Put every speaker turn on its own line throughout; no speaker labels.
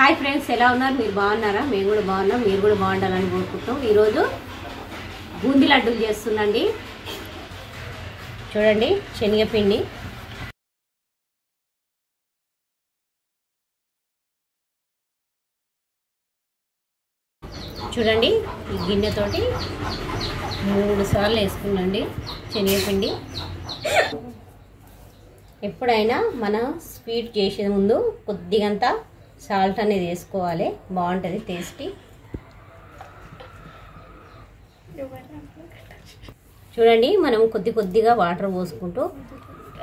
Hi friends, ఎలా ఉన్నారు? మీరు బాగున్నారా? మేము కూడా బాగున్నాం. మీరు కూడా బాగుండాలని కోరుకుంటాం. ఈరోజు బూందీ లడ్డూలు చేస్తుందండి. చూడండి, శనగపిండి, చూడండి ఈ గిన్నెతోటి 3 సార్లు వేసుకున్నాండి శనగపిండి. ఎప్పుడైనా మన స్వీట్ చేసే ముందు కొద్దిగంత సాల్ట్ అనేది వేసుకోవాలి, బాగుంటుంది టేస్టీ. చూడండి, మనం కొద్దిగా వాటర్ పోసుకుంటూ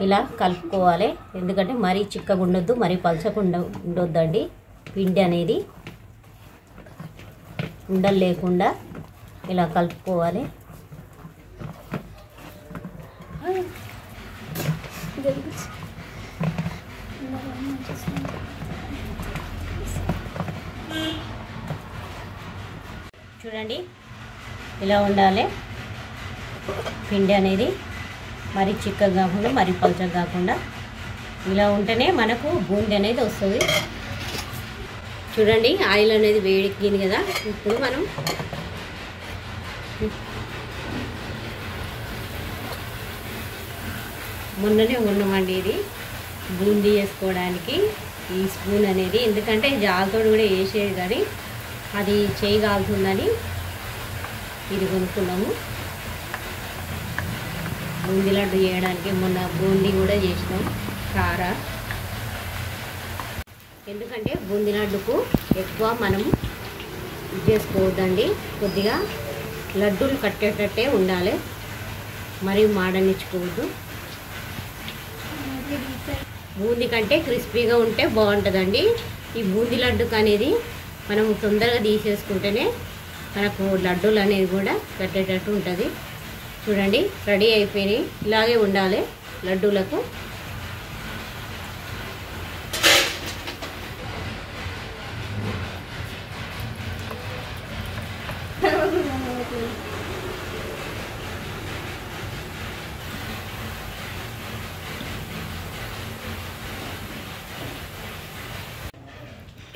ఇలా కలుపుకోవాలి. ఎందుకంటే మరీ చిక్కగా ఉండొద్దు, మరీ పలచకుండా ఉండొద్దండి. పిండి అనేది ఉండలు లేకుండా ఇలా కలుపుకోవాలి. చూడండి, ఇలా ఉండాలి పిండి అనేది. మరీ చిక్కగా కాకుండా మరీ పలచగా కాకుండా ఇలా ఉంటేనే మనకు బూందీ అనేది వస్తుంది. చూడండి, ఆయిల్ అనేది వేడెక్కింది కదా. ఇప్పుడు మనం మొన్ననే ఉన్నామండి ఇది బూందీ చేసుకోవడానికి ఈ స్పూన్ అనేది. ఎందుకంటే జాలతో కూడా వేసేది కానీ అది చేయి కాలుతుందని ఇది కొనుక్కున్నాము. బూందీ లడ్డు చేయడానికి మొన్న బూందీ కూడా చేసినాం కార. ఎందుకంటే బూందీ లడ్డుకు ఎక్కువ మనం ఇది చేసుకోవద్దండి, కొద్దిగా లడ్డూలు కట్టేటట్టే ఉండాలి, మరీ మాడనిచ్చుకోవద్దు. బూందీ కంటే క్రిస్పీగా ఉంటే బాగుంటుందండి. ఈ బూందీ లడ్డుకు అనేది మనం తొందరగా తీసేసుకుంటేనే మనకు లడ్డూలు అనేది కూడా కట్టేటట్టు ఉంటుంది. చూడండి, రెడీ అయిపోయినాయి. ఇలాగే ఉండాలి లడ్డూలకు.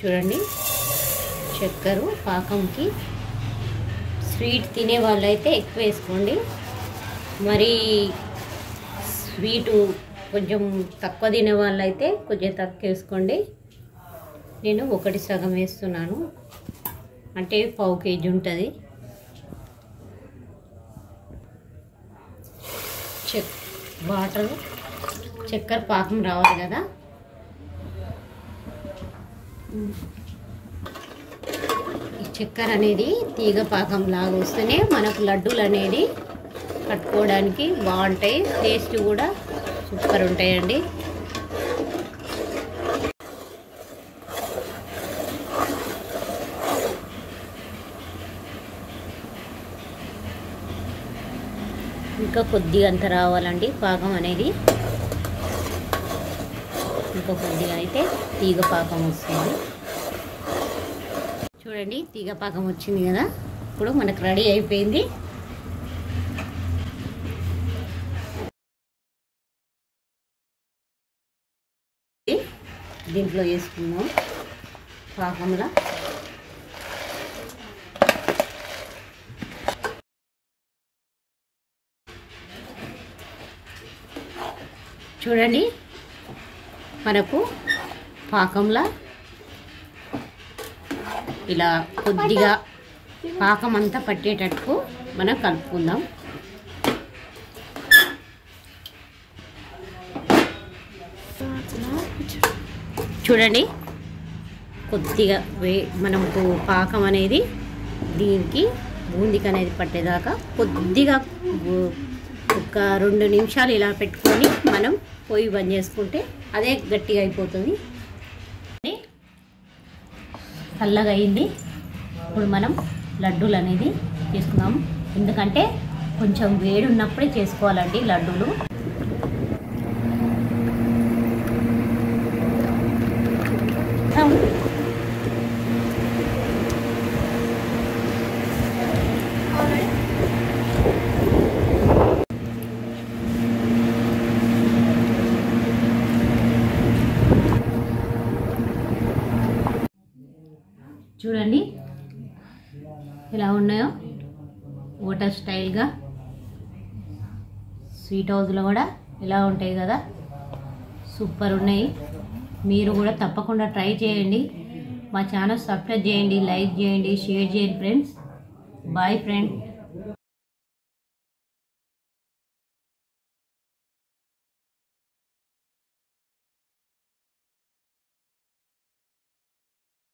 చూడండి, చక్కెర పాకంకి స్వీట్ తినే వాళ్ళైతే ఎక్కువ వేసుకోండి, మరి స్వీటు కొంచెం తక్కువ తినే వాళ్ళైతే కొంచెం తక్కువ వేసుకోండి. నేను 1 సగం వేస్తున్నాను, అంటే 1/2 కేజీ ఉంటుంది. వాటర్ చక్కెర పాకం రావాలి కదా. ఈ చక్కెర అనేది తీగ పాకం లాగా వస్తేనే మనకు లడ్డూలు అనేది కట్టుకోవడానికి బాగుంటాయి, టేస్ట్ కూడా సూపర్ ఉంటాయండి. ఇంకా కొద్దిగా అంత రావాలండి పాకం అనేది. ఇంకా కొద్దిగా అయితే తీగ పాకం వస్తుంది. చూడండి, తీగ పాకం వచ్చింది కదా. ఇప్పుడు మనకు రెడీ అయిపోయింది. దీంట్లో వేసుకుందాం పాకంలో. చూడండి, మనకు పాకంలో ఇలా కొద్దిగా పాకం అంతా పట్టేటట్టు మనం కలుపుకుందాం. చూడండి, కొద్దిగా మనకు పాకం అనేది దీనికి బూందీకి అనేది పట్టేదాకా కొద్దిగా ఒక 2 నిమిషాలు ఇలా పెట్టుకొని మనం పొయ్యి బంద్ చేసుకుంటే అదే గట్టిగా అయిపోతుంది. చల్లగా అయింది. ఇప్పుడు మనం లడ్డూలు అనేది చేసుకుందాం. ఎందుకంటే కొంచెం వేడి ఉన్నప్పుడే చేసుకోవాలండి లడ్డూలు. చూడండి ఎలా ఉన్నాయో, హోటల్ స్టైల్గా. స్వీట్ హౌస్లో కూడా ఇలా ఉంటాయి కదా, సూపర్ ఉన్నాయి. మీరు కూడా తప్పకుండా ట్రై చేయండి. మా ఛానల్ సబ్స్క్రైబ్ చేయండి, లైక్ చేయండి, షేర్ చేయండి ఫ్రెండ్స్. Boy friend.